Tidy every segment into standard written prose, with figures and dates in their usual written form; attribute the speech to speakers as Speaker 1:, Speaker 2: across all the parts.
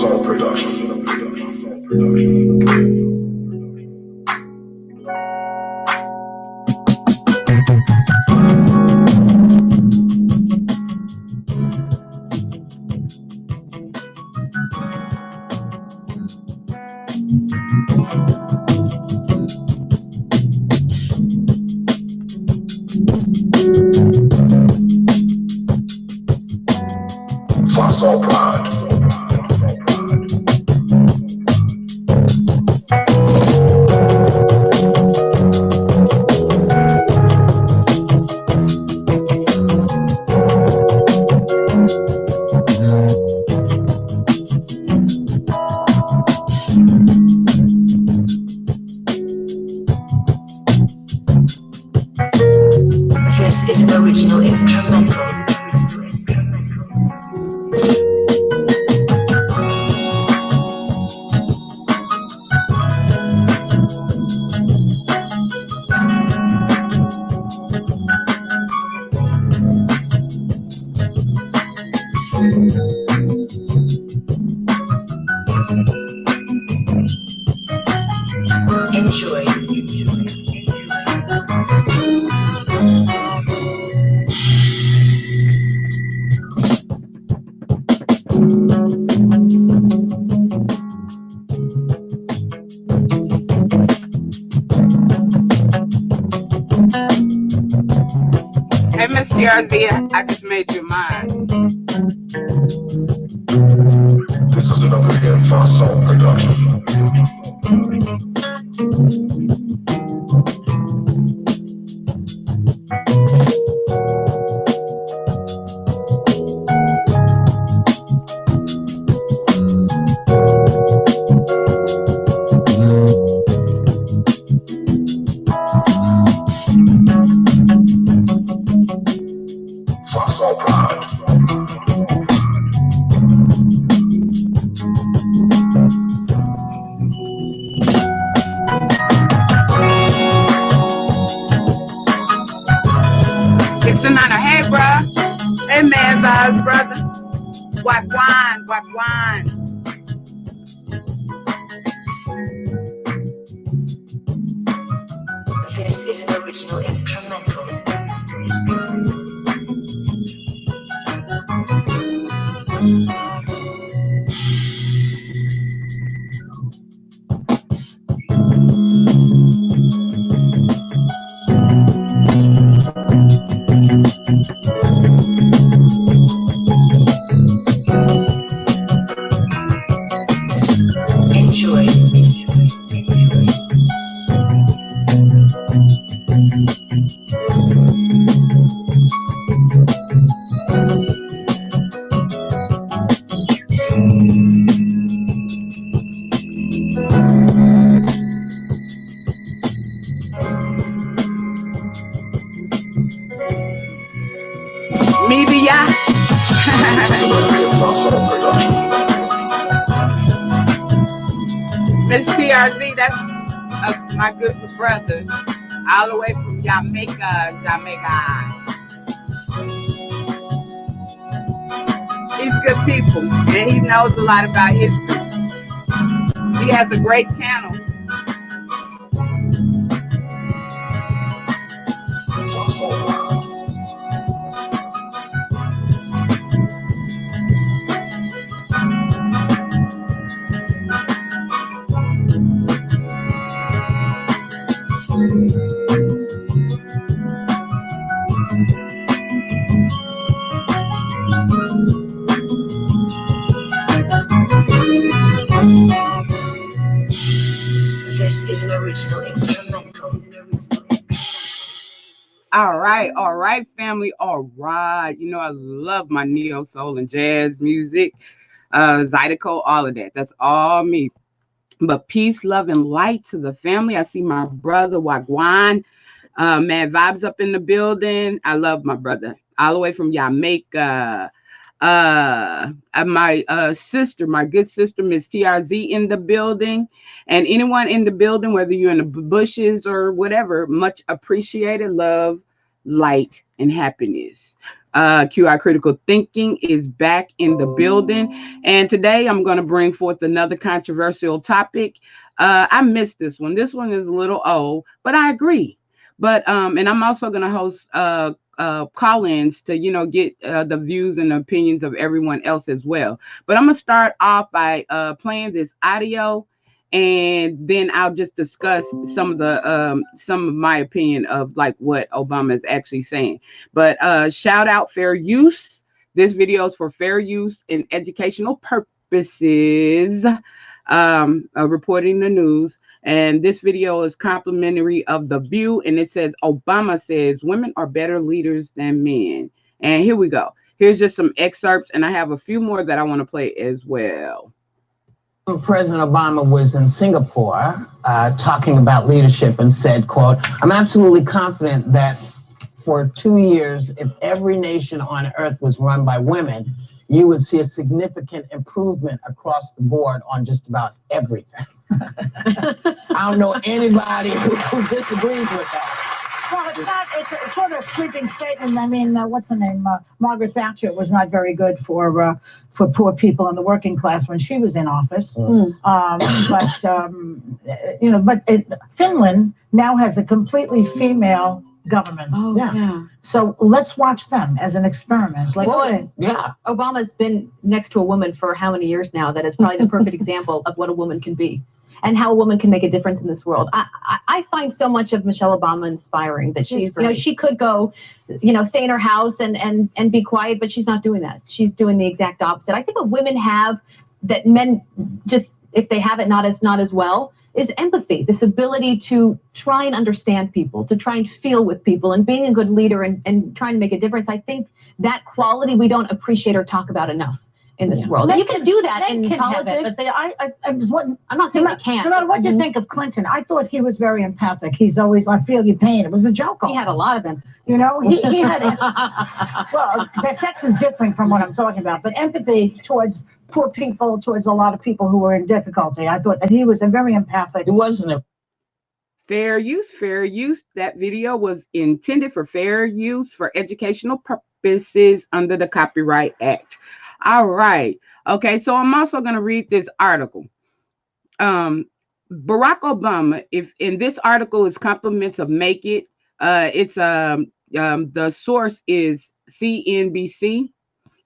Speaker 1: Soul Production. Soul Pride.
Speaker 2: This is an original instrumental. Enjoy.
Speaker 3: Hey, Miss TRZ, I just made you mine.
Speaker 1: This is another hit for Soul Production. For Soul Pride.
Speaker 3: It's an honor. Hey, bro. Hey, man, vibes, brother. What wine? What wine?
Speaker 2: This is an original instrumental. Enjoy.
Speaker 3: Media.
Speaker 1: This is another hit for Soul Production.
Speaker 3: Miss TRZ, that's my good brother. All the way from Jamaica. He's good people, and he knows a lot about history. He has a great channel.
Speaker 1: For Soul Pride.
Speaker 2: This is an original instrumental.
Speaker 3: All right, family. All right. You know, I love my neo soul and jazz music, Zydeco, all of that. That's all me. But peace, love, and light to the family. I see my brother Wagwan. Man, vibes up in the building. I love my brother. All the way from Jamaica. My sister, my good sister, Miss TRZ in the building. And anyone in the building, whether you're in the bushes or whatever, much appreciated. Love, light, and happiness. QI Critical Thinking is back in the building. And today I'm going to bring forth another controversial topic. I missed this one. This one is a little old, but I agree. But and I'm also going to host call-ins to get the views and opinions of everyone else as well. But I'm going to start off by playing this audio, and then I'll just discuss some of my opinion of like what Obama is actually saying. But shout out fair use. This video is for fair use in educational purposes, reporting the news. And this video is complimentary of The View, and it says Obama says women are better leaders than men. And here we go. Here's just some excerpts, and I have a few more that I want to play as well.
Speaker 4: President Obama was in Singapore talking about leadership and said, quote, "I'm absolutely confident that for 2 years, if every nation on earth was run by women, you would see a significant improvement across the board on just about everything." I don't know anybody who disagrees with that.
Speaker 5: Well, it's not, it's sort of a sweeping statement. I mean, what's her name? Margaret Thatcher was not very good for poor people in the working class when she was in office. Finland now has a completely female government.
Speaker 6: Oh, yeah.
Speaker 5: So let's watch them as an experiment.
Speaker 6: Obama's been next to a woman for how many years now? That is probably the perfect example of what a woman can be and how a woman can make a difference in this world. I find so much of Michelle Obama inspiring that she's she could go, stay in her house and be quiet, but she's not doing that. She's doing the exact opposite. I think what women have that men just, if they have it not as well, is empathy, this ability to try and understand people, to try and feel with people, and being a good leader and trying to make a difference. I think that quality we don't appreciate or talk about enough in this world. And you can do that in politics. I'm not saying they can't.
Speaker 5: No matter what you think of Clinton, I thought he was very empathic. He's always, I feel your pain. It was a joke.
Speaker 6: He had a lot of them.
Speaker 5: He had well, the sex is different from what I'm talking about, but empathy towards poor people, towards a lot of people who were in difficulty. I thought that he was a very empathic.
Speaker 4: It wasn't a
Speaker 3: fair use. Fair use. That video was intended for fair use for educational purposes under the Copyright Act. All right. Okay. So I'm also going to read this article. Barack Obama, in this article is compliments of Make It. It's the source is CNBC.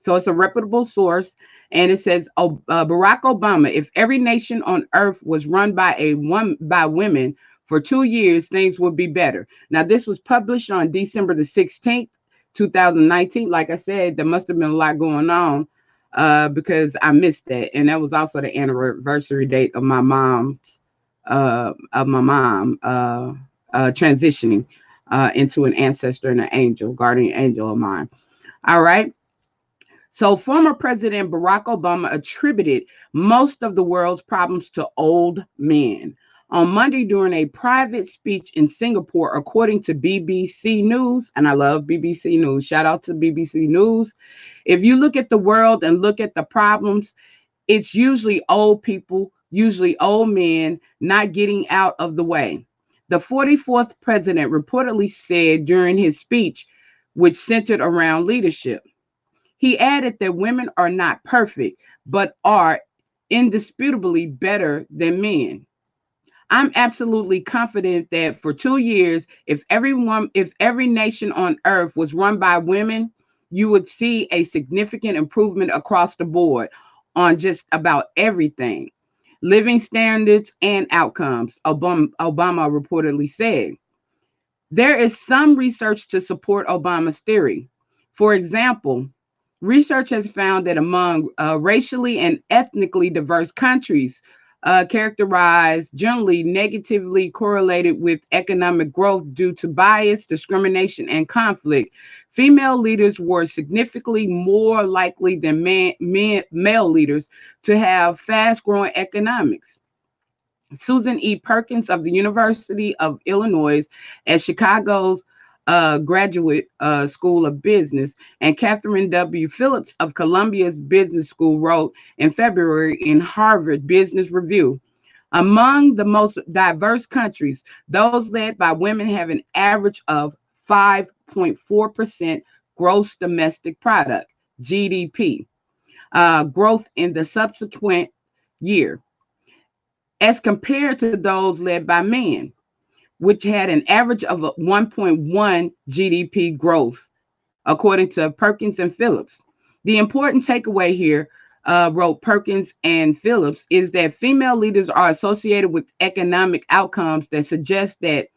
Speaker 3: So it's a reputable source. And it says, Barack Obama, if every nation on earth was run by women for 2 years, things would be better. Now, this was published on December the 16th, 2019. Like I said, there must have been a lot going on because I missed that. And that was also the anniversary date of my mom transitioning into an ancestor and an angel, guardian angel of mine. All right. So former President Barack Obama attributed most of the world's problems to old men. On Monday, during a private speech in Singapore, according to BBC News, and I love BBC News, shout out to BBC News. If you look at the world and look at the problems, it's usually old people, usually old men not getting out of the way. The 44th president reportedly said during his speech, which centered around leadership. He added that women are not perfect, but are indisputably better than men. I'm absolutely confident that for 2 years, if every nation on earth was run by women, you would see a significant improvement across the board on just about everything. Living standards and outcomes, Obama reportedly said. There is some research to support Obama's theory. For example, research has found that among racially and ethnically diverse countries, characterized generally negatively correlated with economic growth due to bias, discrimination, and conflict, female leaders were significantly more likely than male leaders to have fast-growing economics. Susan E. Perkins of the University of Illinois at Chicago's Graduate School of Business, and Catherine W. Phillips of Columbia's Business School wrote in February in Harvard Business Review, among the most diverse countries, those led by women have an average of 5.4% gross domestic product, GDP, growth in the subsequent year, as compared to those led by men, which had an average of 1.1 GDP growth, according to Perkins and Phillips. The important takeaway here, wrote Perkins and Phillips, is that female leaders are associated with economic outcomes that suggest that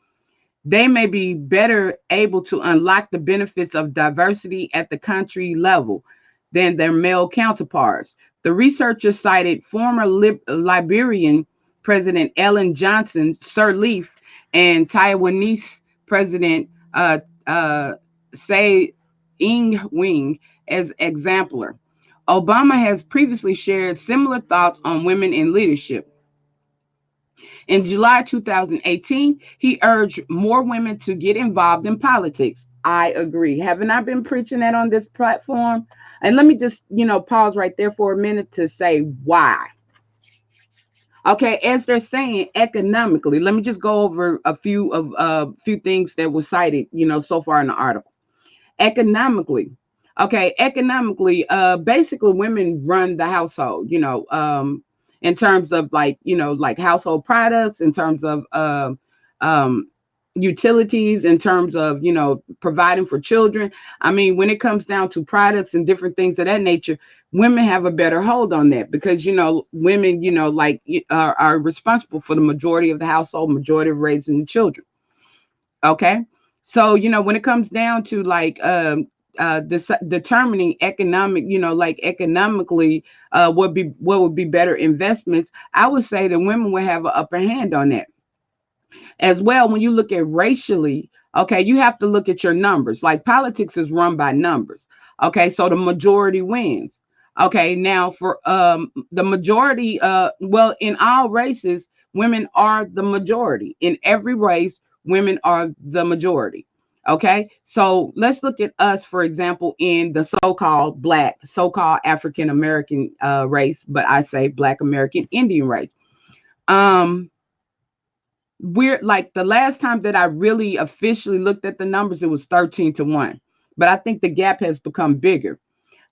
Speaker 3: they may be better able to unlock the benefits of diversity at the country level than their male counterparts. The researchers cited former Liberian President Ellen Johnson Sirleaf and Taiwanese President Tsai Ing-wen as exemplar. Obama has previously shared similar thoughts on women in leadership. In July 2018, he urged more women to get involved in politics. I agree. Haven't I been preaching that on this platform? And let me just, pause right there for a minute to say why. Okay, as they're saying economically, let me just go over a few things that were cited, so far in the article. Economically, basically women run the household, in terms of like household products, in terms of utilities, in terms of providing for children. I mean, when it comes down to products and different things of that nature, women have a better hold on that because women are responsible for the majority of the household, majority of raising the children. Okay, so when it comes down to determining economic, economically, what would be better investments, I would say that women would have an upper hand on that. As well, when you look at racially, okay, you have to look at your numbers. Like politics is run by numbers. Okay, so the majority wins. Okay, now for the majority, well, in all races, women are the majority. In every race, women are the majority. Okay, so let's look at us, for example, in the so-called Black, so-called African American race, but I say Black American Indian race. We're like the last time that I really officially looked at the numbers, it was 13-1. But I think the gap has become bigger.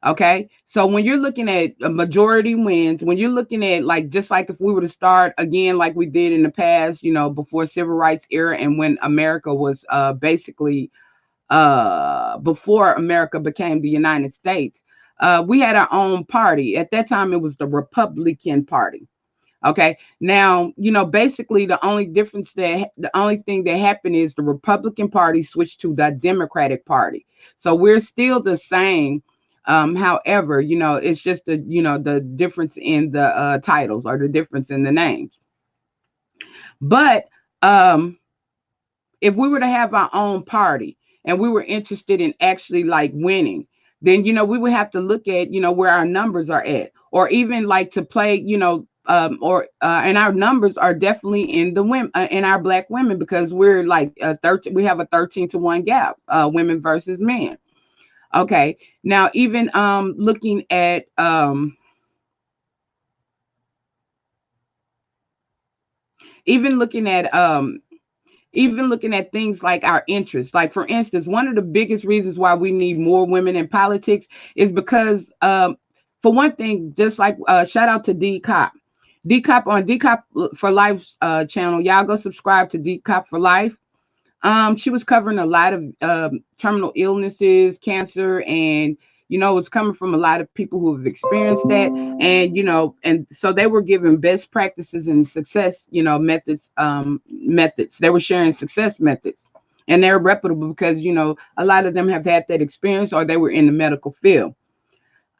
Speaker 3: Okay. So when you're looking at a majority wins, when you're looking at just like if we were to start again, like we did in the past, before civil rights era and when America was basically before America became the United States, we had our own party. At that time, it was the Republican Party. Okay. Now, basically the only thing that happened is the Republican Party switched to the Democratic Party. So we're still the same. However, it's just the difference in the titles or the difference in the names. But if we were to have our own party and we were interested in actually winning, then we would have to look at where our numbers are at, or even to play and our numbers are definitely in the women, in our Black women, because we're 13. We have a 13-1 gap, women versus men. Okay, now even looking at even looking at things like our interests. Like for instance, one of the biggest reasons why we need more women in politics is because for one thing, just shout out to D Cop. D Cop on D Cop for Life's channel. Y'all go subscribe to D Cop for Life. She was covering a lot of terminal illnesses, cancer, and it's coming from a lot of people who have experienced that, and so they were giving best practices and success, methods. They were sharing success methods, and they're reputable because a lot of them have had that experience or they were in the medical field.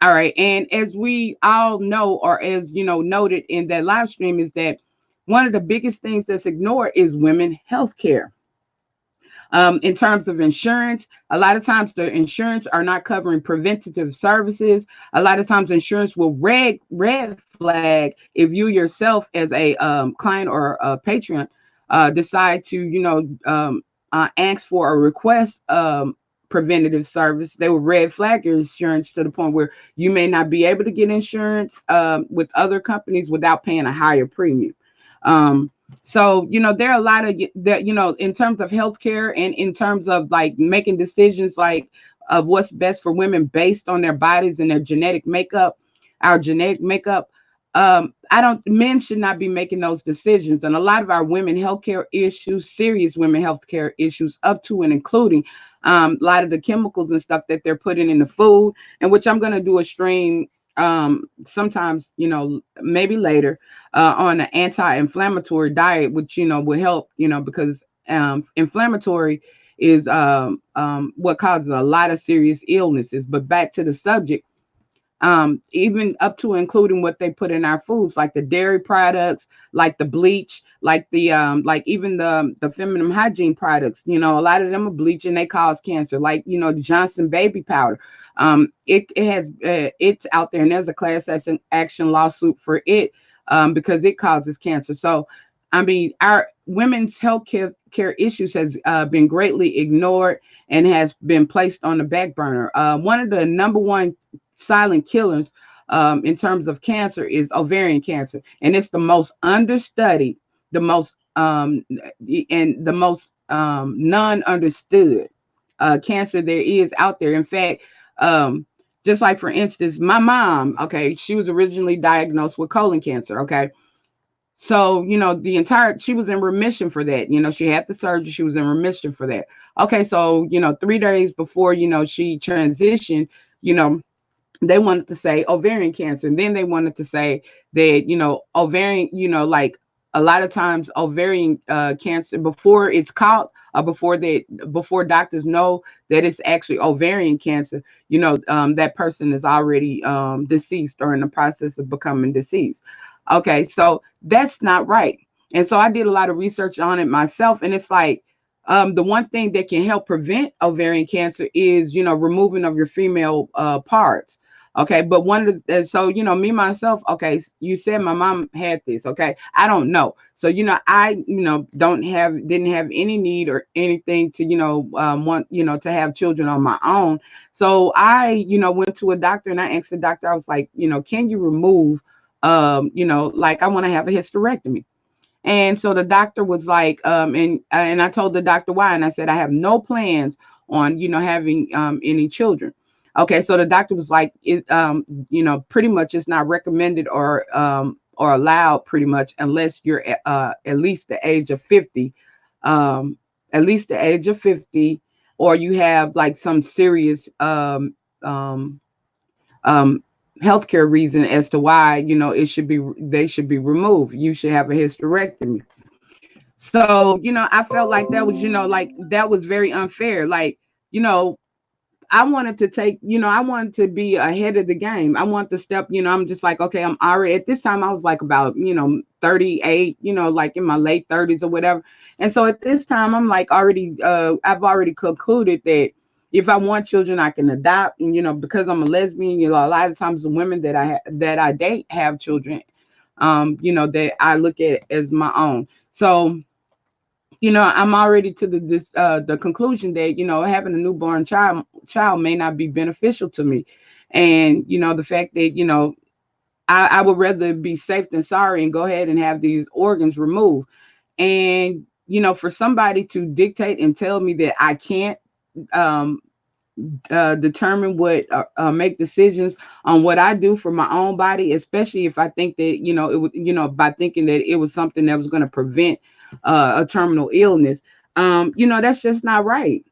Speaker 3: All right, and as we all know, or as noted in that live stream, is that one of the biggest things that's ignored is women health care. In terms of insurance, a lot of times the insurance are not covering preventative services. A lot of times insurance will red flag if you yourself as a client or a patron decide to ask for a request preventative service. They will red flag your insurance to the point where you may not be able to get insurance with other companies without paying a higher premium. So, there are a lot of that, in terms of healthcare and in terms of making decisions of what's best for women based on their bodies and their genetic makeup, our genetic makeup. I don't. Men should not be making those decisions, and a lot of our women healthcare issues, serious women healthcare issues, up to and including a lot of the chemicals and stuff that they're putting in the food, and which I'm going to do a stream sometimes, maybe later, on an anti-inflammatory diet, which will help, because inflammatory is what causes a lot of serious illnesses. But back to the subject, even up to including what they put in our foods, like the dairy products, like the bleach, like the like even the feminine hygiene products. A lot of them are bleach and they cause cancer. Like the Johnson baby powder. It has it's out there, and there's a class action lawsuit for it, because it causes cancer. So, I mean, our women's health care issues has been greatly ignored and has been placed on the back burner. One of the number one silent killers in terms of cancer is ovarian cancer, and it's the most understudied, the most and the most non-understood cancer there is out there. In fact, just like for instance, my mom, okay, she was originally diagnosed with colon cancer, okay. So, she was in remission for that. She had the surgery, she was in remission for that. Okay, so, 3 days before, she transitioned, they wanted to say ovarian cancer. And then they wanted to say that, ovarian, like a lot of times ovarian cancer, before it's caught, before doctors know that it's actually ovarian cancer, that person is already deceased or in the process of becoming deceased. Okay, so that's not right. And so I did a lot of research on it myself, and it's like, the one thing that can help prevent ovarian cancer is, removing of your female parts. Okay, but so, me myself, okay, you said my mom had this, okay, I don't know. So, I, didn't have any need or anything to, want, to have children on my own. So I, went to a doctor and I asked the doctor, I was like, can you remove, like I want to have a hysterectomy. And so the doctor was like, and I told the doctor why, and I said I have no plans on, having any children. Okay, so the doctor was like, pretty much it's not recommended or allowed, pretty much, unless you're at least the age of 50, at least the age of 50, or you have like some serious healthcare reason as to why they should be removed. You should have a hysterectomy. So I felt like that was like that was very unfair. Like I wanted to I wanted to be ahead of the game. I want to step, I'm just like, okay, I'm already at this time I was like about 38, like in my late 30s or whatever. And so at this time I'm like already I've already concluded that if I want children, I can adopt. And because I'm a lesbian, a lot of times the women that I date have children, that I look at as my own. So I'm already to the conclusion that having a newborn child may not be beneficial to me. And the fact that I would rather be safe than sorry and go ahead and have these organs removed. And for somebody to dictate and tell me that I can't um determine what make decisions on what I do for my own body, especially if I think that it was by thinking that it was something that was going to prevent a terminal illness. That's just not right.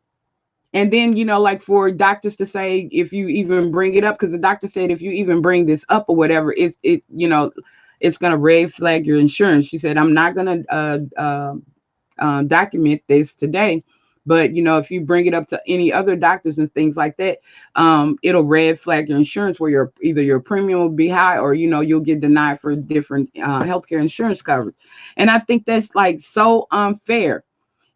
Speaker 3: And then like for doctors to say if you even bring it up, because the doctor said if you even bring this up or whatever, it's going to red flag your insurance. She said I'm not going to document this today, but if you bring it up to any other doctors and things like that, it'll red flag your insurance, where either your premium will be high, or you'll get denied for different healthcare insurance coverage. And I think that's like so unfair.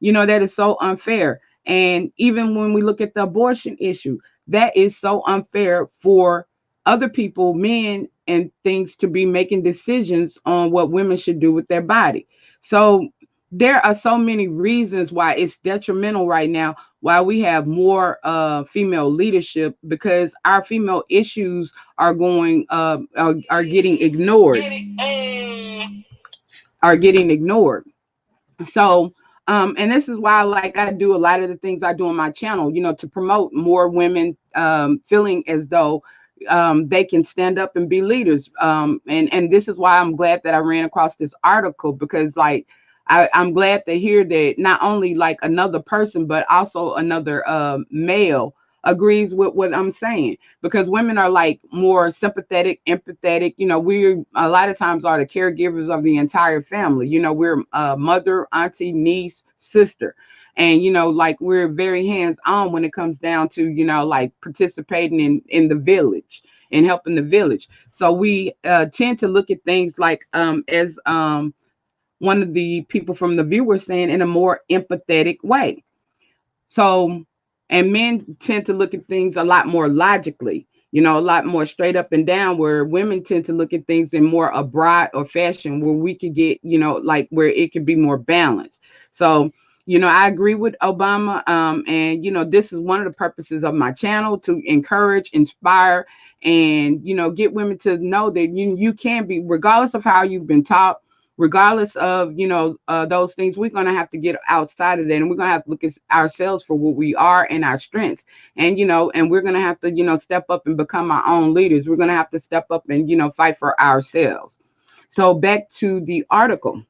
Speaker 3: That is so unfair. And even when we look at the abortion issue, that is so unfair for other people, men and things, to be making decisions on what women should do with their body. So there are so many reasons why it's detrimental right now, why we have more female leadership, because our female issues are going are getting ignored. Are getting ignored. So and this is why, like, I do a lot of the things I do on my channel, to promote more women feeling as though they can stand up and be leaders. And this is why I'm glad that I ran across this article, because like I'm glad to hear that not only like another person, but also another male agrees with what I'm saying, because women are like more sympathetic, empathetic. You know, we're a lot of times are the caregivers of the entire family. You know, we're mother, auntie, niece, sister. And you know, like we're very hands on when it comes down to, you know, like participating in the village and helping the village. So we tend to look at things like as one of the people from the viewers saying, in a more empathetic way. So, and men tend to look at things a lot more logically, you know, a lot more straight up and down, where women tend to look at things in more a broad or fashion where we could get, you know, like where it could be more balanced. So, you know, I agree with Obama. And, you know, this is one of the purposes of my channel, to encourage, inspire, and, you know, get women to know that you can be, regardless of how you've been taught, regardless of, you know, those things, we're going to have to get outside of that, and we're going to have to look at ourselves for what we are and our strengths. And, you know, and we're going to have to, you know, step up and become our own leaders. We're going to have to step up and, you know, fight for ourselves. So back to the article.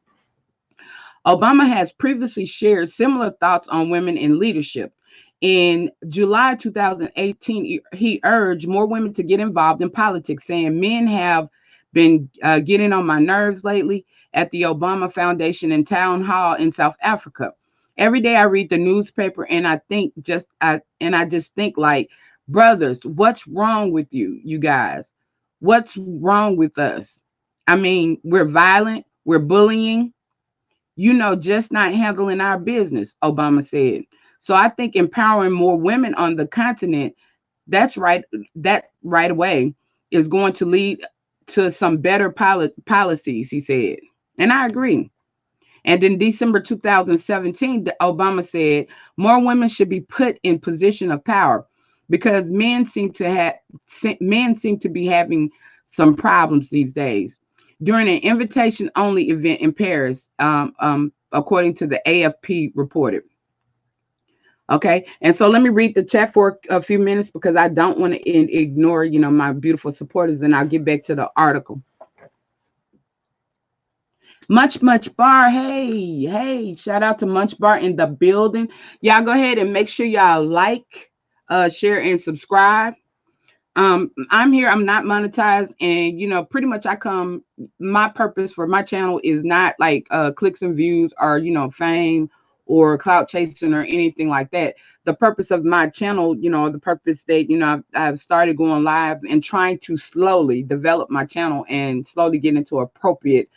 Speaker 3: Obama has previously shared similar thoughts on women in leadership. In July 2018, he urged more women to get involved in politics, saying, men have been getting on my nerves lately, at the Obama Foundation in Town Hall in South Africa. Every day I read the newspaper and I just think like, brothers, what's wrong with you, you guys? What's wrong with us? I mean, we're violent, we're bullying, you know, just not handling our business, Obama said. So I think empowering more women on the continent, that's right, that right away is going to lead to some better policies, he said. And I agree. And in December 2017, Obama said more women should be put in position of power, because men seem to be having some problems these days. During an invitation only event in Paris, according to the AFP reported. Okay, and so let me read the chat for a few minutes, because I don't want to ignore, you know, my beautiful supporters, and I'll get back to the article. Much Bar, hey, shout out to Munch Bar in the building. Y'all go ahead and make sure y'all like, share, and subscribe. I'm here, I'm not monetized, and you know, pretty much my purpose for my channel is not like clicks and views, or you know, fame or clout chasing or anything like that. The purpose of my channel, you know, the purpose that, you know, I've started going live and trying to slowly develop my channel and slowly get into appropriate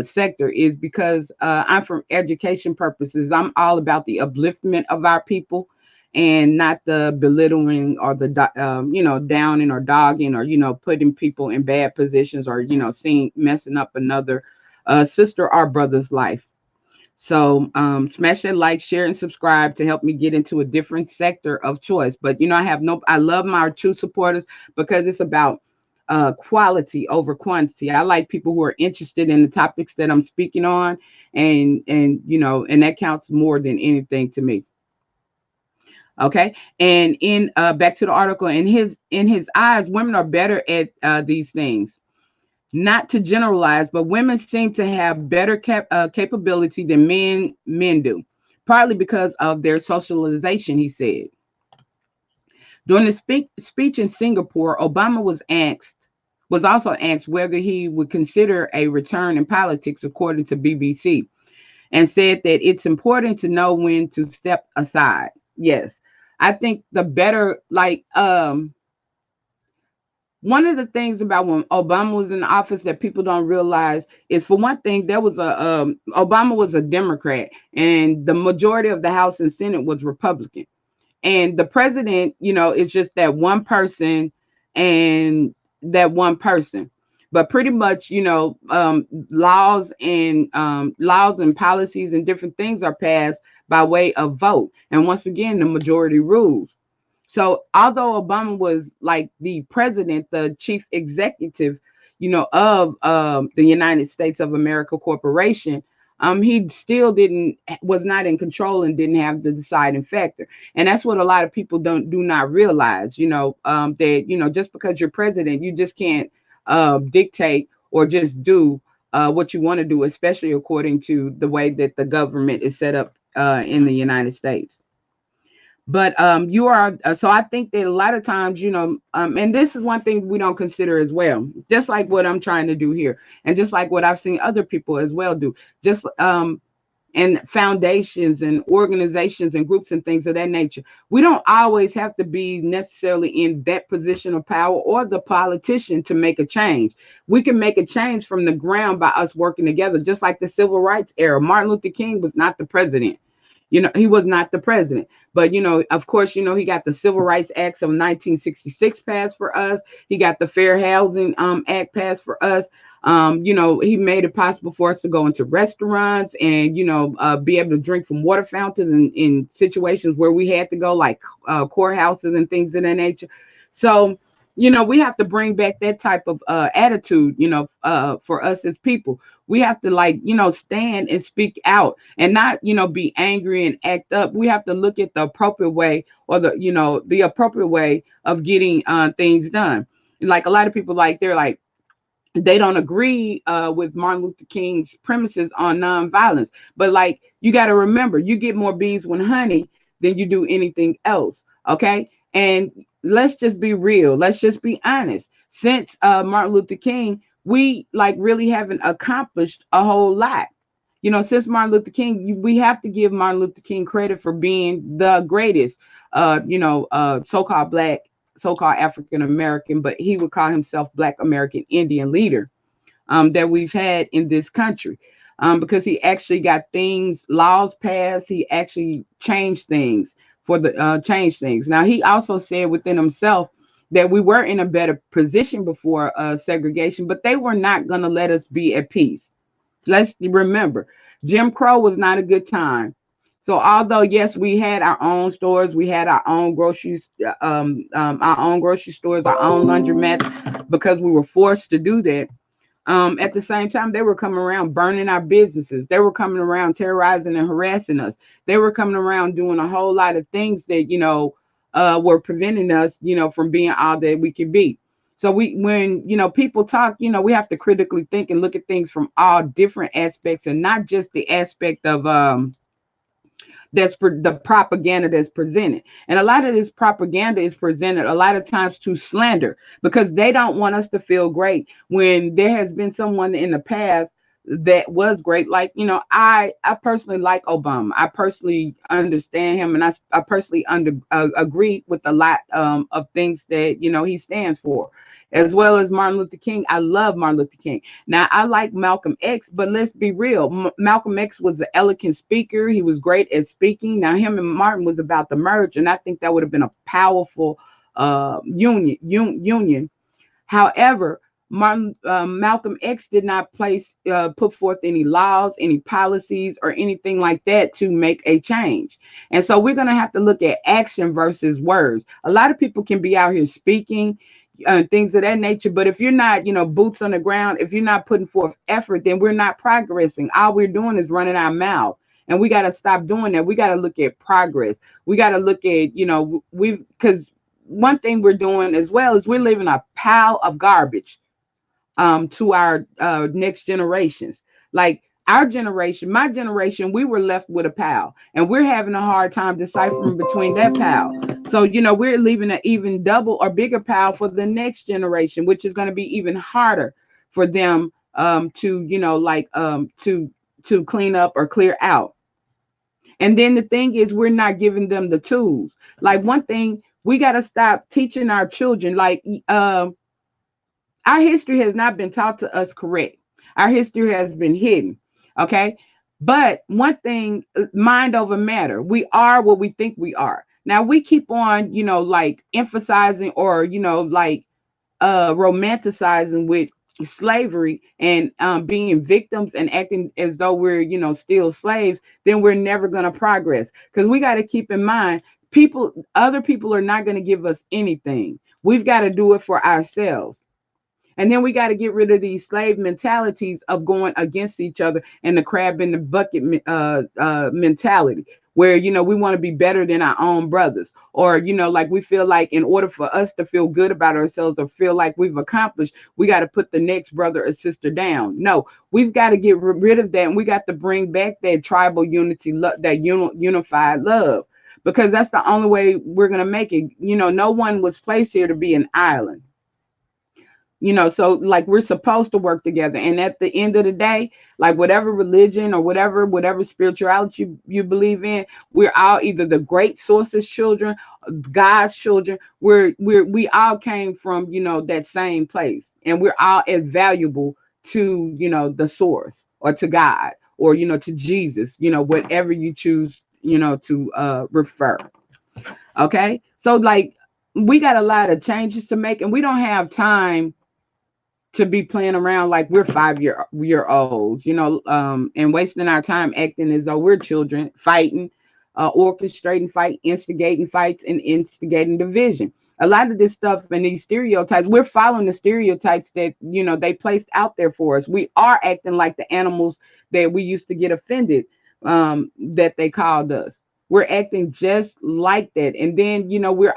Speaker 3: sector, is because I'm from education purposes. I'm all about the upliftment of our people, and not the belittling or the you know, downing or dogging, or you know, putting people in bad positions, or you know, messing up another sister or brother's life. So smash that like, share, and subscribe to help me get into a different sector of choice. But you know, I love my true supporters, because it's about quality over quantity. I like people who are interested in the topics that I'm speaking on, and you know, and that counts more than anything to me. Okay, and in back to the article, in his eyes, women are better at these things. Not to generalize, but women seem to have better capability than men do, partly because of their socialization, he said. During the speech in Singapore, Obama was also asked whether he would consider a return in politics, according to BBC, and said that it's important to know when to step aside. Yes, I think the better, like, one of the things about when Obama was in office that people don't realize is, for one thing, there was Obama was a Democrat, and the majority of the House and Senate was Republican. And the president, you know, is just that one person and that one person. But pretty much, you know, laws and policies and different things are passed by way of vote. And once again, the majority rules. So although Obama was like the president, the chief executive, you know, of the United States of America Corporation, he still was not in control and didn't have the deciding factor. And that's what a lot of people do not realize, that, just because you're president, you just can't dictate or just do what you want to do, especially according to the way that the government is set up in the United States. But you are so I think that a lot of times, and this is one thing we don't consider as well, just like what I'm trying to do here, and just like what I've seen other people as well do, just and foundations and organizations and groups and things of that nature. We don't always have to be necessarily in that position of power or the politician to make a change. We can make a change from the ground by us working together, just like the civil rights era. Martin Luther King was not the president. He was not the president. But, of course, he got the Civil Rights Acts of 1966 passed for us. He got the Fair Housing Act passed for us. He made it possible for us to go into restaurants and, be able to drink from water fountains in situations where we had to go, like courthouses and things of that nature. So, we have to bring back that type of attitude, for us as people. We have to stand and speak out and not, be angry and act up. We have to look at the appropriate way, or the appropriate way of getting things done. Like a lot of people, they don't agree with Martin Luther King's premises on nonviolence. But you got to remember, you get more bees with honey than you do anything else. Okay. And let's just be real. Let's just be honest. Since Martin Luther King, we really haven't accomplished a whole lot. Since Martin Luther King, we have to give Martin Luther King credit for being the greatest, so-called black, so-called African American, but he would call himself Black American Indian leader that we've had in this country, because he actually got laws passed. He actually changed things change things. Now, he also said within himself that we were in a better position before segregation, but they were not going to let us be at peace. Let's remember, Jim Crow was not a good time. So although, yes, we had our own stores, we had our own groceries, our own grocery stores, our own laundromats, because we were forced to do that. At the same time, they were coming around burning our businesses. They were coming around terrorizing and harassing us. They were coming around doing a whole lot of things that, were preventing us, from being all that we could be. So when people talk, we have to critically think and look at things from all different aspects, and not just the aspect of that's for the propaganda that's presented. And a lot of this propaganda is presented a lot of times to slander, because they don't want us to feel great when there has been someone in the past that was great. I personally like Obama. I personally understand him, and I personally agree with a lot of things that he stands for, as well as Martin Luther King. I love Martin Luther King. Now, I like Malcolm X, but let's be real. Malcolm X was an eloquent speaker. He was great at speaking. Now, him and Martin was about to merge, and I think that would have been a powerful union. However, Malcolm X did not put forth any laws, any policies, or anything like that to make a change. And so we're going to have to look at action versus words. A lot of people can be out here speaking things of that nature, but if you're not, boots on the ground, if you're not putting forth effort, then we're not progressing. All we're doing is running our mouth. And we got to stop doing that. We got to look at progress. We got to look at, because one thing we're doing as well is we're leaving a pile of garbage to our next generations. Like our generation, my generation, we were left with a pile, and we're having a hard time deciphering between that pile. So, we're leaving an even double or bigger pile for the next generation, which is going to be even harder for them to clean up or clear out. And then the thing is, we're not giving them the tools. Like one thing, we got to stop teaching our children, our history has not been taught to us correct. Our history has been hidden. Okay. But one thing, mind over matter. We are what we think we are. Now we keep on, emphasizing or, romanticizing with slavery and being victims and acting as though we're, still slaves. Then we're never going to progress, because we got to keep in mind, other people are not going to give us anything. We've got to do it for ourselves. And then we got to get rid of these slave mentalities of going against each other and the crab in the bucket mentality, where, we want to be better than our own brothers, or, like we feel like in order for us to feel good about ourselves or feel like we've accomplished, we got to put the next brother or sister down. No, we've got to get rid of that, and we got to bring back that tribal unity, that unified love, because that's the only way we're going to make it. No one was placed here to be an island. So like we're supposed to work together. And at the end of the day, like whatever religion or whatever spirituality you believe in, we're all either the great source's children, God's children. We all came from, that same place. And we're all as valuable to, the source, or to God, or, to Jesus, whatever you choose, to refer. Okay. So like we got a lot of changes to make, and we don't have time to be playing around like we're 5-year olds, and wasting our time acting as though we're children, fighting, orchestrating fight, instigating fights, and instigating division. A lot of this stuff and these stereotypes, we're following the stereotypes that, they placed out there for us. We are acting like the animals that we used to get offended, that they called us. We're acting just like that. And then, we're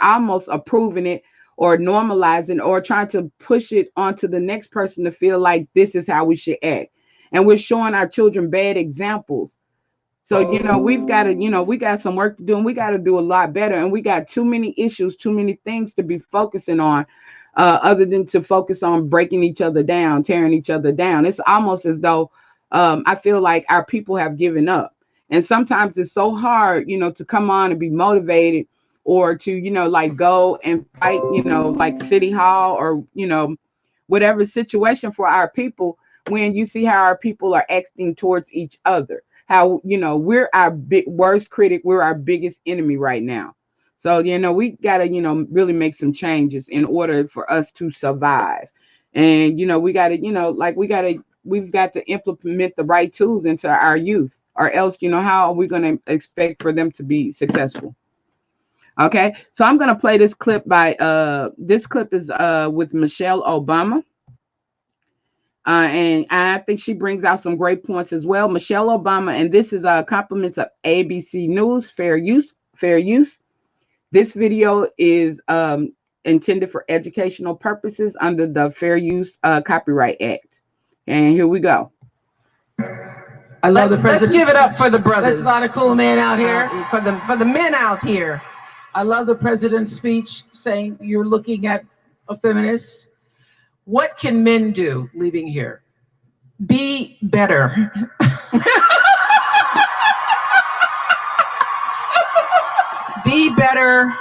Speaker 3: almost approving it, or normalizing, or trying to push it onto the next person to feel like this is how we should act. And we're showing our children bad examples. So, we've got to, we got some work to do, and we got to do a lot better. And we got too many issues, too many things to be focusing on, other than to focus on breaking each other down, tearing each other down. It's almost as though I feel like our people have given up. And sometimes it's so hard, to come on and be motivated, or to, like go and fight, like City Hall, or, whatever situation for our people, when you see how our people are acting towards each other, how, we're our worst critic, we're our biggest enemy right now. So, we got to, really make some changes in order for us to survive. And, we got to, we've got to implement the right tools into our youth, or else, how are we going to expect for them to be successful? Okay, so I'm gonna play this clip this clip is with Michelle Obama. And I think she brings out some great points as well. Michelle Obama, and this is compliments of ABC News, fair use. This video is intended for educational purposes under the Fair Use Copyright Act. And here we go.
Speaker 7: I love the president.
Speaker 4: Let's give it up for the brothers.
Speaker 7: There's a lot of cool men out here.
Speaker 4: For the men out here.
Speaker 7: I love the president's speech saying you're looking at a feminist. What can men do leaving here? Be better. Be better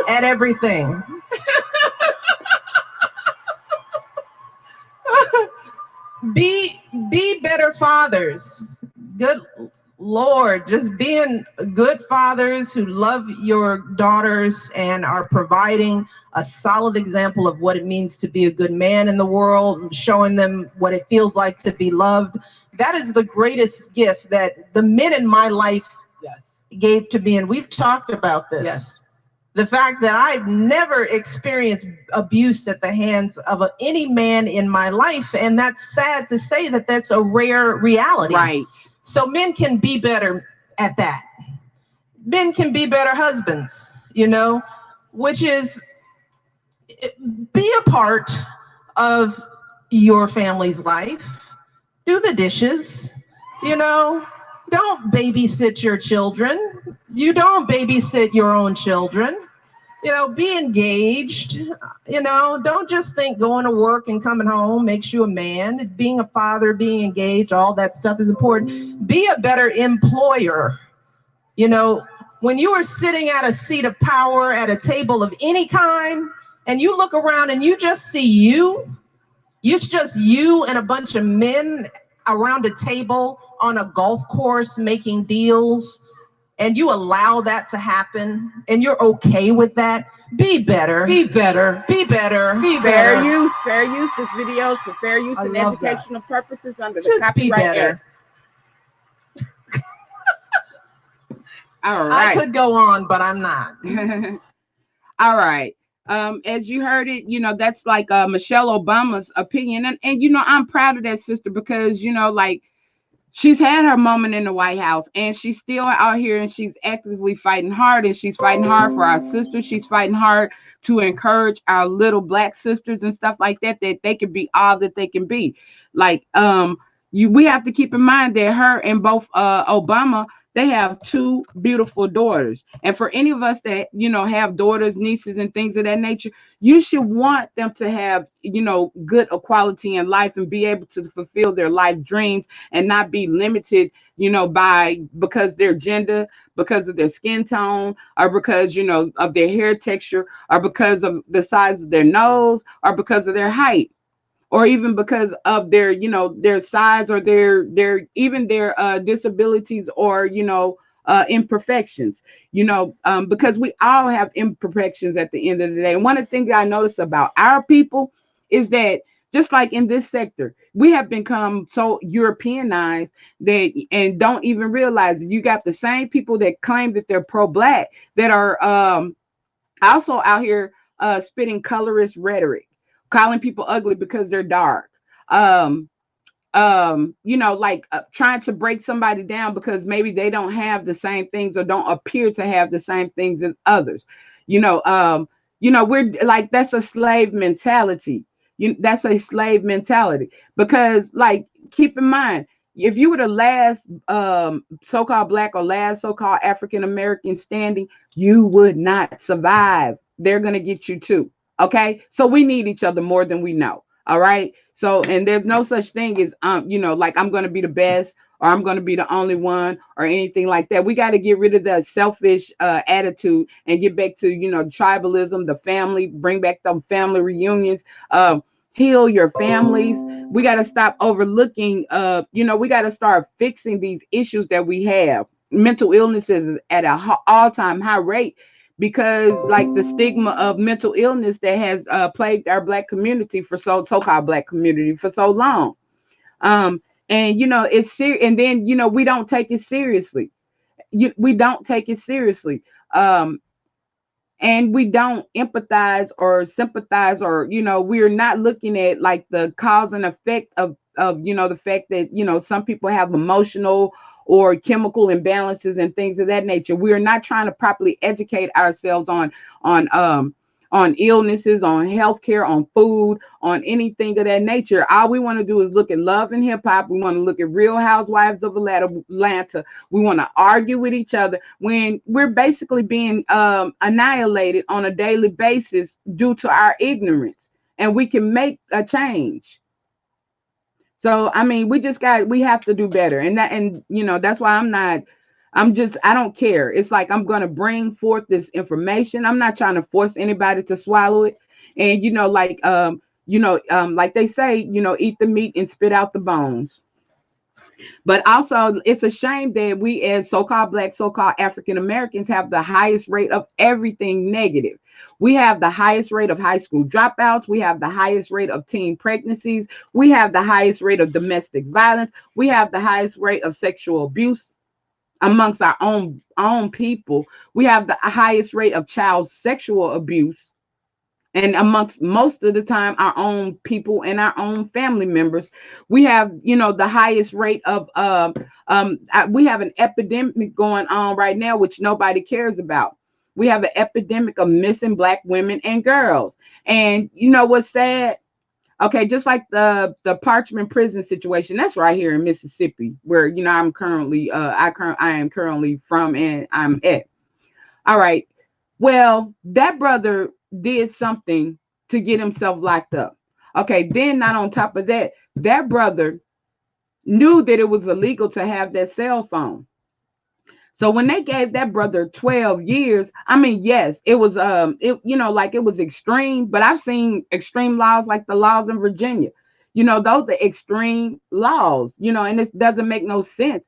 Speaker 7: at everything. Be better fathers. Good Lord, just being good fathers who love your daughters and are providing a solid example of what it means to be a good man in the world, showing them what it feels like to be loved. That is the greatest gift that the men in my life gave to me. And we've talked about this.
Speaker 4: Yes.
Speaker 7: The fact that I've never experienced abuse at the hands of any man in my life. And that's sad to say that that's a rare reality.
Speaker 3: Right.
Speaker 7: So men can be better at that. Men can be better husbands, which is be a part of your family's life. Do the dishes, don't babysit your children. You don't babysit your own children. Be engaged. Don't just think going to work and coming home makes you a man. Being a father, being engaged, all that stuff is important. Be a better employer. When you are sitting at a seat of power at a table of any kind, and you look around and you just see it's just you and a bunch of men around a table on a golf course making deals, and you allow that to happen, and you're okay with that, be better. Be better. Be better. Be better.
Speaker 3: Fair use. This video is for fair use and educational purposes under the
Speaker 7: Just
Speaker 3: Copyright
Speaker 7: be better.
Speaker 3: Act. All right.
Speaker 7: I could go on, but I'm not.
Speaker 3: All right. As you heard it, that's like Michelle Obama's opinion. And I'm proud of that sister because, like she's had her moment in the White House and she's still out here and she's actively fighting hard and she's fighting hard for our sisters. She's fighting hard to encourage our little black sisters and stuff like that, that they can be all that they can be. Like, we have to keep in mind that her and both Obama, they have two beautiful daughters. And for any of us that, have daughters, nieces, and things of that nature, you should want them to have, good equality in life and be able to fulfill their life dreams and not be limited, by because their gender, because of their skin tone, or because, of their hair texture, or because of the size of their nose, or because of their height, or even because of their their size, or their even their disabilities, or imperfections, because we all have imperfections at the end of the day. And one of the things I notice about our people is that, just like in this sector, we have become so Europeanized that, and don't even realize that you got the same people that claim that they're pro-black that are also out here spitting colorist rhetoric, calling people ugly because they're dark. Um, like trying to break somebody down because maybe they don't have the same things or don't appear to have the same things as others. We're like, that's a slave mentality. That's a slave mentality because, like, keep in mind, if you were the last so-called black or last so-called African American standing, you would not survive. They're gonna get you too. Okay, so we need each other more than we know. All right. So, and there's no such thing as, like I'm going to be the best or I'm going to be the only one or anything like that. We got to get rid of that selfish attitude and get back to, tribalism, the family, bring back the family reunions, heal your families. We got to stop overlooking, we got to start fixing these issues that we have. Mental illnesses at an all-time high rate because, like, the stigma of mental illness that has plagued our black community for so-called black community for so long. And it's serious, and then we don't take it seriously. We don't take it seriously. And we don't empathize or sympathize, or we're not looking at like the cause and effect of the fact that some people have emotional or chemical imbalances and things of that nature. We are not trying to properly educate ourselves on illnesses, on healthcare, on food, on anything of that nature. All we want to do is look at Love and Hip Hop. We want to look at Real Housewives of Atlanta. We want to argue with each other when we're basically being annihilated on a daily basis due to our ignorance, and we can make a change. So I mean, we have to do better, and that's why I don't care. It's like I'm gonna bring forth this information. I'm not trying to force anybody to swallow it. And like they say, eat the meat and spit out the bones. But also, it's a shame that we, as so-called black, so-called African Americans, have the highest rate of everything negative. We have the highest rate of high school dropouts. We have the highest rate of teen pregnancies. We have the highest rate of domestic violence. We have the highest rate of sexual abuse amongst our own people. We have the highest rate of child sexual abuse, and amongst most of the time our own people and our own family members. We have the highest rate of we have an epidemic going on right now which nobody cares about. We have an epidemic of missing black women and girls. And what's sad? Okay, just like the Parchment prison situation, that's right here in Mississippi, where I'm currently I am currently from and I'm at. All right. Well, that brother did something to get himself locked up. Okay, then not on top of that, that brother knew that it was illegal to have that cell phone. So when they gave that brother 12 years, I mean, yes, it was like it was extreme, but I've seen extreme laws like the laws in Virginia. Those are extreme laws, and it doesn't make no sense,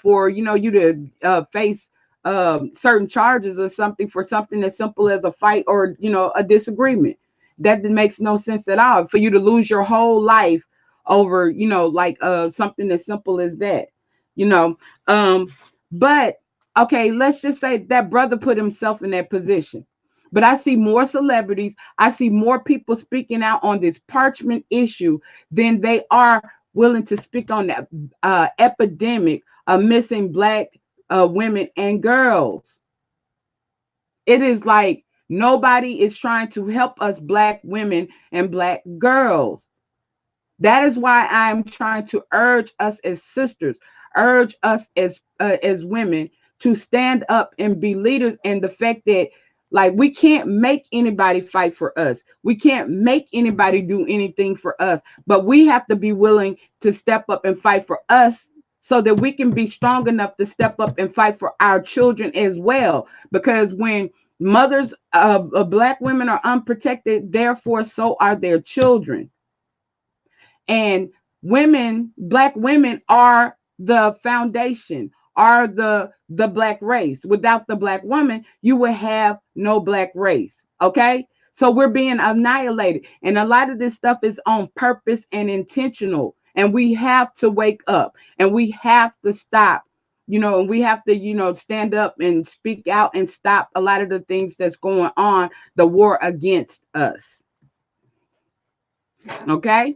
Speaker 3: for you to face certain charges or something for something as simple as a fight or a disagreement. That makes no sense at all. For you to lose your whole life over like something as simple as that. you know um but okay, let's just say that brother put himself in that position. But I see more celebrities. I see more people speaking out on this parchment issue than they are willing to speak on that epidemic of missing Black women and girls. It is like nobody is trying to help us Black women and Black girls. That is why I'm trying to urge us as sisters, urge us as women to stand up and be leaders. And the fact that like we can't make anybody fight for us, we can't make anybody do anything for us, but we have to be willing to step up and fight for us so that we can be strong enough to step up and fight for our children as well. Because when mothers of Black women are unprotected, therefore so are their children. And women, Black women are the foundation, are the Black race. Without the Black woman, you would have no Black race. Okay? So we're being annihilated. And a lot of this stuff is on purpose and intentional. And we have to wake up and we have to stop, and we have to, stand up and speak out and stop a lot of the things that's going on, the war against us. Okay.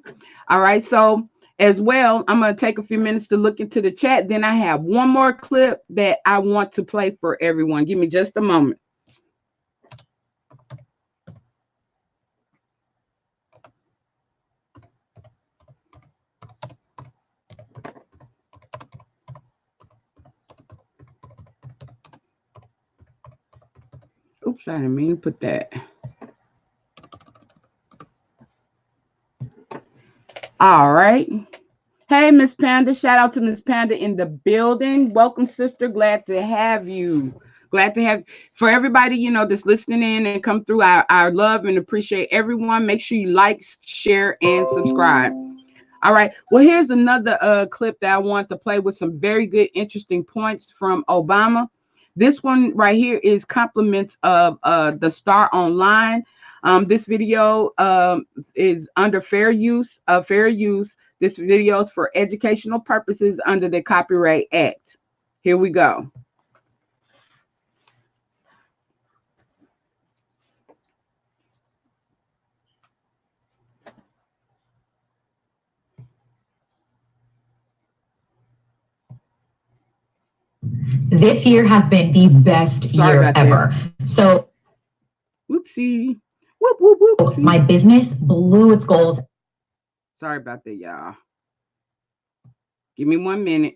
Speaker 3: All right. So as well, I'm going to take a few minutes to look into the chat. Then I have one more clip that I want to play for everyone. Give me just a moment. Oops, I didn't mean to put that. All right. Hey, Miss Panda. Shout out to Miss Panda in the building. Welcome, sister. Glad to have you. Glad to have for everybody, that's listening in and come through. I love and appreciate everyone. Make sure you like, share, and subscribe. All right. Well, here's another clip that I want to play with some very good, interesting points from Obama. This one right here is compliments of the Star Online. This video is under fair use. This video is for educational purposes under the Copyright Act. Here we go.
Speaker 8: This year has been the best year ever. So,
Speaker 3: whoopsie. Whoop, whoop, whoop.
Speaker 8: My business blew its goals.
Speaker 3: Sorry about that, y'all. Give me 1 minute.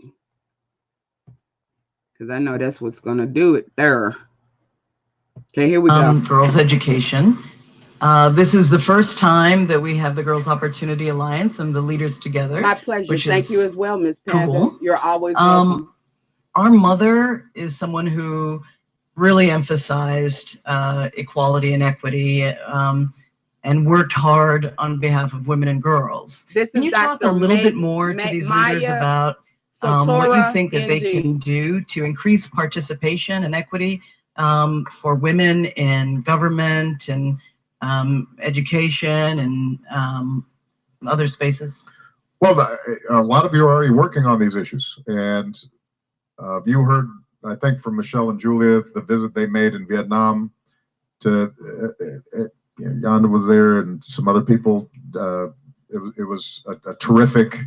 Speaker 3: Because I know that's what's going to do it there. Okay, here we go.
Speaker 9: Girls' education. This is the first time that we have the Girls' Opportunity Alliance and the leaders together.
Speaker 3: My pleasure. Thank you as well, Ms. Panda. Cool. You're always welcome.
Speaker 9: Our mother is someone who really emphasized equality and equity and worked hard on behalf of women and girls. Can you talk a little bit more to these leaders about what you think that they can do to increase participation and equity for women in government and education and other spaces?
Speaker 10: Well, a lot of you are already working on these issues, and you heard, I think, from Michelle and Julia, the visit they made in Vietnam to Yanda was there and some other people. It was a terrific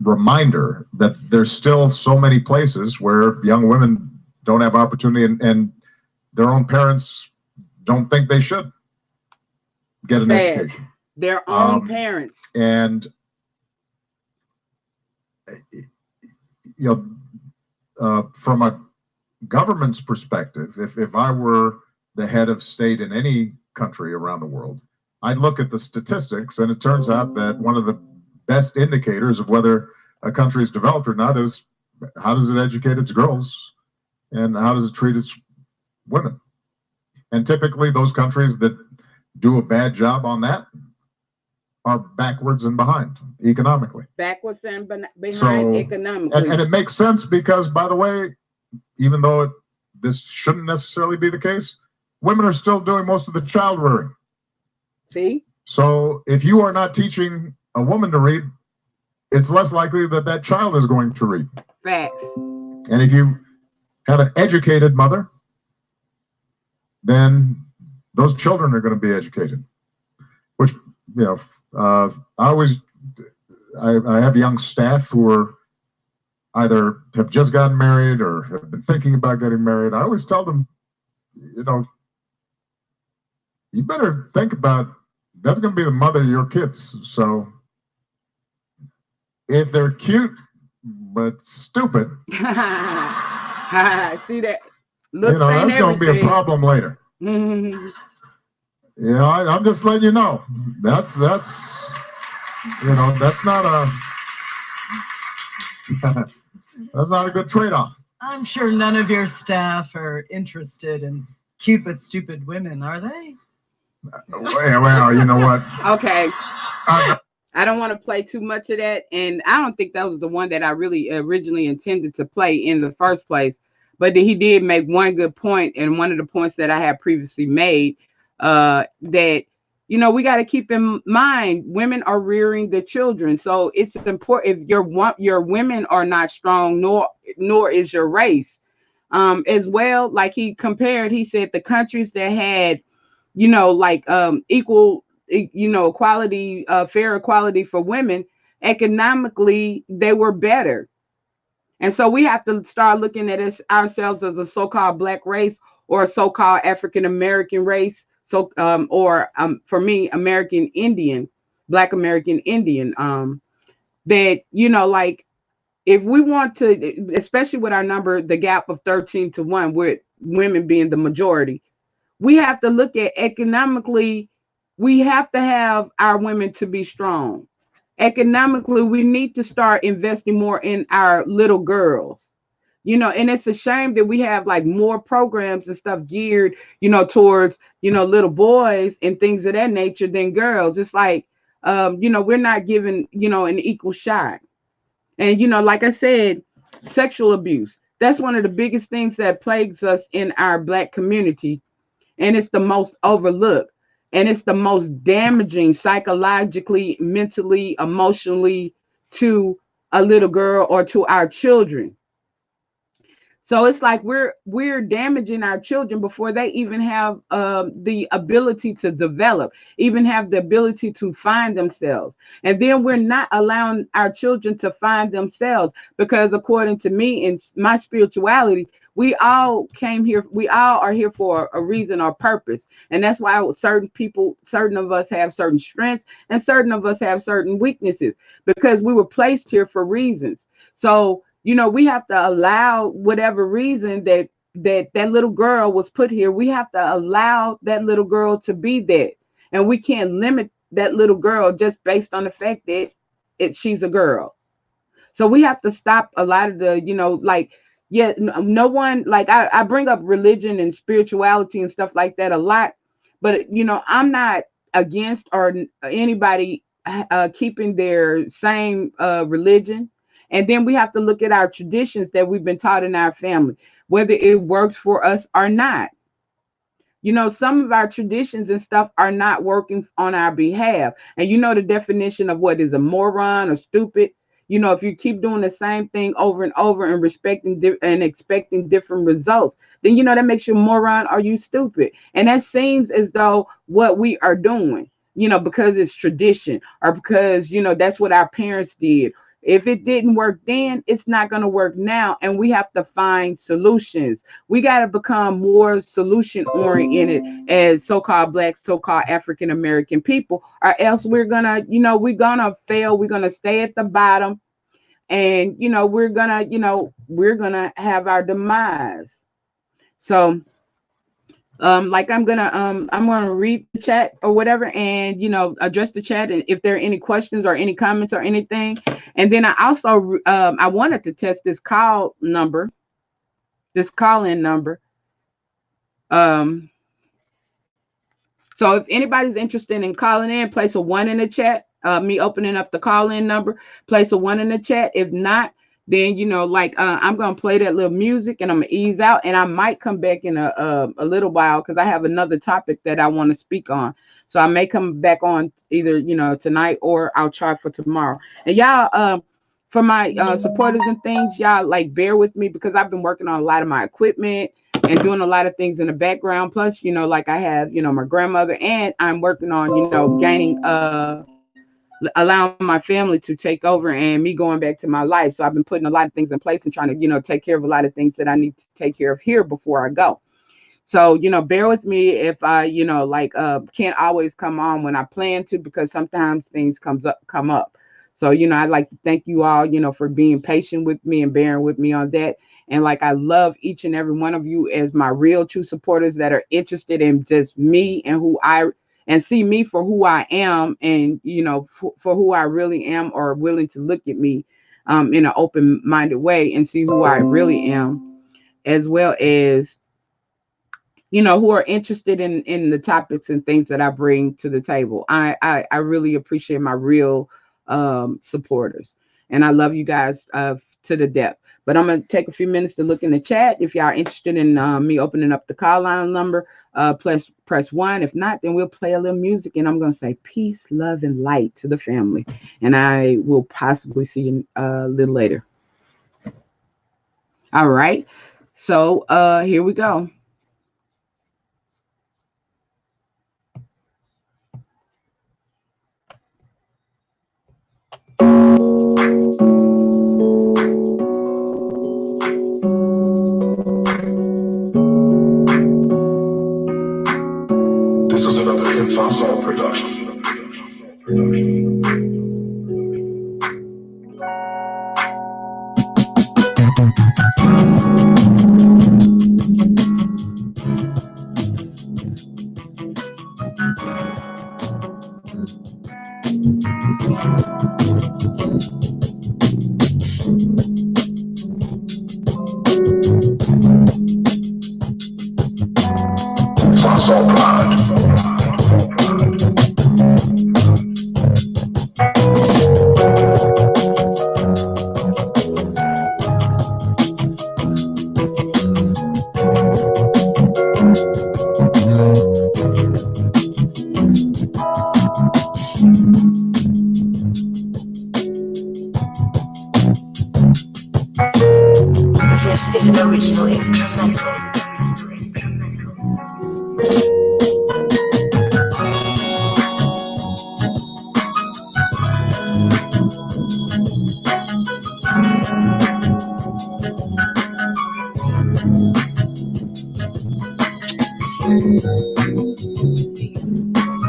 Speaker 10: reminder that there's still so many places where young women don't have opportunity and their own parents don't think they should get an education.
Speaker 3: Their own parents.
Speaker 10: And from a government's perspective, if I were the head of state in any country around the world, I'd look at the statistics, and it turns out that one of the best indicators of whether a country is developed or not is how does it educate its girls and how does it treat its women. And typically those countries that do a bad job on that are backwards and behind economically.
Speaker 3: Backwards and behind economically.
Speaker 10: And it makes sense because, by the way, even though this shouldn't necessarily be the case, women are still doing most of the child rearing.
Speaker 3: See?
Speaker 10: So if you are not teaching a woman to read, it's less likely that that child is going to read.
Speaker 3: Facts.
Speaker 10: And if you have an educated mother, then those children are going to be educated. Which, I have young staff who are either have just gotten married or have been thinking about getting married. I always tell them, you better think about, that's going to be the mother of your kids. So if they're cute but stupid,
Speaker 3: see that?
Speaker 10: That's going to be a problem later. I'm just letting you know. That's not that's not a good trade-off.
Speaker 9: I'm sure none of your staff are interested in cute but stupid women, are they?
Speaker 10: Well, you know what?
Speaker 3: Okay. I don't want to play too much of that, and I don't think that was the one that I really originally intended to play in the first place. But he did make one good point, and one of the points that I had previously made, that we got to keep in mind women are rearing the children, so it's important. If your women are not strong, nor is your race, as well. Like he said the countries that had, equal, equality, fair equality for women, economically they were better. And so we have to start looking at ourselves as a so-called Black race or a so-called African American race. So, for me, American Indian, Black American Indian. That if we want to, especially with our number, the gap of 13-1, with women being the majority, we have to look at economically. We have to have our women to be strong. Economically, we need to start investing more in our little girls. And it's a shame that we have like more programs and stuff geared, towards, little boys and things of that nature than girls. It's like, we're not given, an equal shot. And, like I said, sexual abuse, that's one of the biggest things that plagues us in our Black community. And it's the most overlooked. And it's the most damaging psychologically, mentally, emotionally to a little girl or to our children. So it's like we're damaging our children before they even have the ability to develop, even have the ability to find themselves. And then we're not allowing our children to find themselves, because according to me, in my spirituality, we all are here for a reason or purpose. And that's why certain of us have certain strengths and certain of us have certain weaknesses, because we were placed here for reasons. So we have to allow whatever reason that little girl was put here. We have to allow that little girl to be that. And we can't limit that little girl just based on the fact that she's a girl. So we have to stop a lot of the, no one, like I bring up religion and spirituality and stuff like that a lot, but I'm not against or anybody keeping their same religion. And then we have to look at our traditions that we've been taught in our family, whether it works for us or not. Some of our traditions and stuff are not working on our behalf. And the definition of what is a moron or stupid. If you keep doing the same thing over and over and expecting different results, then that makes you a moron or you stupid. And that seems as though what we are doing, because it's tradition or because that's what our parents did. If it didn't work then, it's not going to work now. And we have to find solutions. We got to become more solution oriented as so-called Black, so-called African American people, or else we're going to, we're going to fail. We're going to stay at the bottom. And, we're going to have our demise. So, I'm gonna read the chat or whatever, and address the chat, and if there are any questions or any comments or anything. And then I also I wanted to test this call-in number. So if anybody's interested in calling in, place a 1 in the chat. Me opening up the call-in number, place a 1 in the chat. If not, then I'm gonna play that little music and I'm gonna ease out, and I might come back in a little while because I have another topic that I want to speak on. So I may come back on either tonight, or I'll try for tomorrow. And y'all, for my supporters and things, y'all bear with me because I've been working on a lot of my equipment and doing a lot of things in the background. Plus, you know, like I have, you know, my grandmother, and I'm working on, you know, gaining, allowing my family to take over and me going back to my life. So I've been putting a lot of things in place and trying to, you know, take care of a lot of things that I need to take care of here before I go. So, you know, bear with me if I, you know, like can't always come on when I plan to, because sometimes things come up. So, you know, I'd like to thank you all, you know, for being patient with me and bearing with me on that. And like, I love each and every one of you as my real true supporters that are interested in just me and and see me for who I am, and, you know, for who I really am, or willing to look at me in an open-minded way and see who I really am, as well as, you know, who are interested in the topics and things that I bring to the table. I really appreciate my real supporters, and I love you guys to the depth. But I'm gonna take a few minutes to look in the chat. If y'all are interested in me opening up the call line number, press 1. If not, then we'll play a little music, and I'm gonna say peace, love, and light to the family. And I will possibly see you a little later. All right. So here we go.
Speaker 1: This is another liv'n production.
Speaker 2: This is an original instrumental.